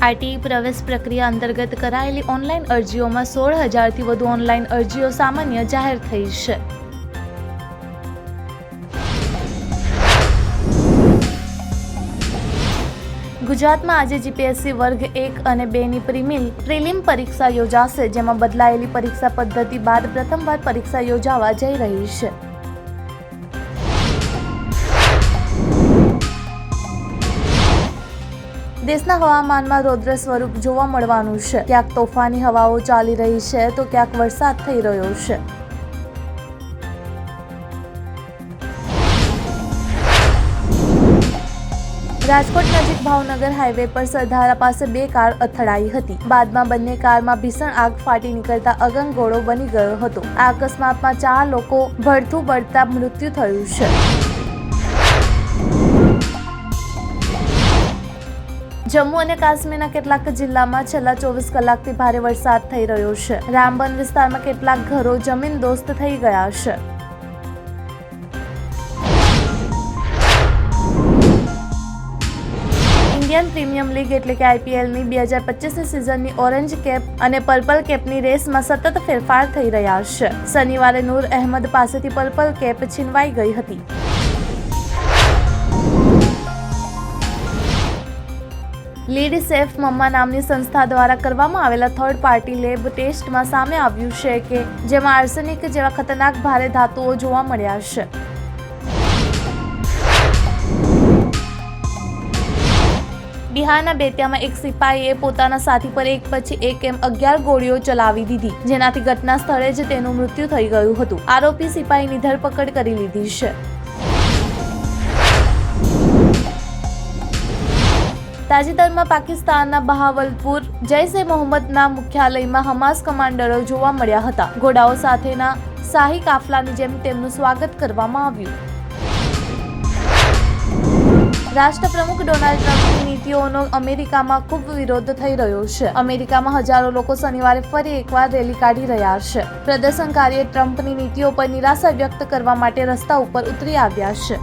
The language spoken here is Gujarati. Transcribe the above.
આરટીઈ પ્રવેશ પ્રક્રિયા અંતર્ગત કરાયેલી ઓનલાઈન અરજીઓમાં 16,000થી વધુ ઓનલાઈન અરજીઓ સામાન્ય જાહેર થઈ છે. ગુજરાતમાં આજે જીપીએસસી વર્ગ 1 અને 2ની પ્રિલિમ પરીક્ષા યોજાશે, જેમાં બદલાયેલી પરીક્ષા પદ્ધતિ બાદ પ્રથમવાર પરીક્ષા યોજાવા જઈ રહી છે. દેશના હવામાનમાં રૌદ્ર સ્વરૂપ જોવા મળવાનું છે. ક્યાંક તોફાની હવાઓ ચાલી રહી છે તો ક્યાંક વરસાદ થઈ રહ્યો છે. રાજકોટ નજીક ભાવનગર હાઈવે પર સરધારા પાસે 2 કાર અથડાઈ હતી. બાદમાં બંને કારમાં ભીષણ આગ ફાટી નીકળતા અગનગોળો બની ગયો હતો. આ અકસ્માતમાં 4 લોકો ભડથું બળતા મૃત્યુ થયું છે. જમ્મુ અને કાશ્મીરના કેટલાક જિલ્લામાં છેલ્લા 24 કલાકથી ભારે વરસાદ થઈ રહ્યો છે. રામબન વિસ્તારમાં કેટલાક ઘરો જમીનદોસ્ત થઈ ગયા છે. ઇન્ડિયન પ્રીમિયર લીગ એટલે કે આઈપીએલની 2025ની સિઝનની ઓરેન્જ કેપ અને પર્પલ કેપની રેસમાં સતત ફેરફાર થઈ રહ્યા છે. શનિવારે નૂર અહેમદ પાસેથી પર્પલ કેપ છીનવાઈ ગઈ હતી. લીડ સેફ મમ્મા નામની સંસ્થા દ્વારા કરવામાં આવેલા થર્ડ પાર્ટી લેબ ટેસ્ટમાં સામે આવ્યું છે કે જેમાં આર્સેનિક જેવા ખતરનાક ભારે ધાતુઓ જોવા મળ્યા છે. બિહારના બેતિયામાં એક સિપાહીએ પોતાના સાથી પર એક પછી એક એમ 11 ગોળીઓ ચલાવી દીધી, જેનાથી ઘટના સ્થળે જ તેનું મૃત્યુ થઈ ગયું હતું. આરોપી સિપાહીની ધરપકડ કરી લીધી છે. તાજેતરમાં પાકિસ્તાનના બહાવલપુર જૈશ-એ-મોહમ્મદના મુખ્યાલયમાં હમાસ કમાન્ડરો જોવા મળ્યા હતા. ઘોડાઓ સાથેના શાહી કાફલાની જેમ તેમનું સ્વાગત કરવામાં આવ્યું. રાષ્ટ્રપ્રમુખ ડોનાલ્ડ ટ્રમ્પની નીતિઓનો અમેરિકામાં ખૂબ વિરોધ થઈ રહ્યો છે. અમેરિકામાં હજારો લોકો શનિવારે ફરી એકવાર રેલી કાઢી રહ્યા છે. પ્રદર્શનકારીઓ ટ્રમ્પની નીતિઓ પર નિરાશા વ્યક્ત કરવા માટે રસ્તા ઉપર ઉતરી આવ્યા છે.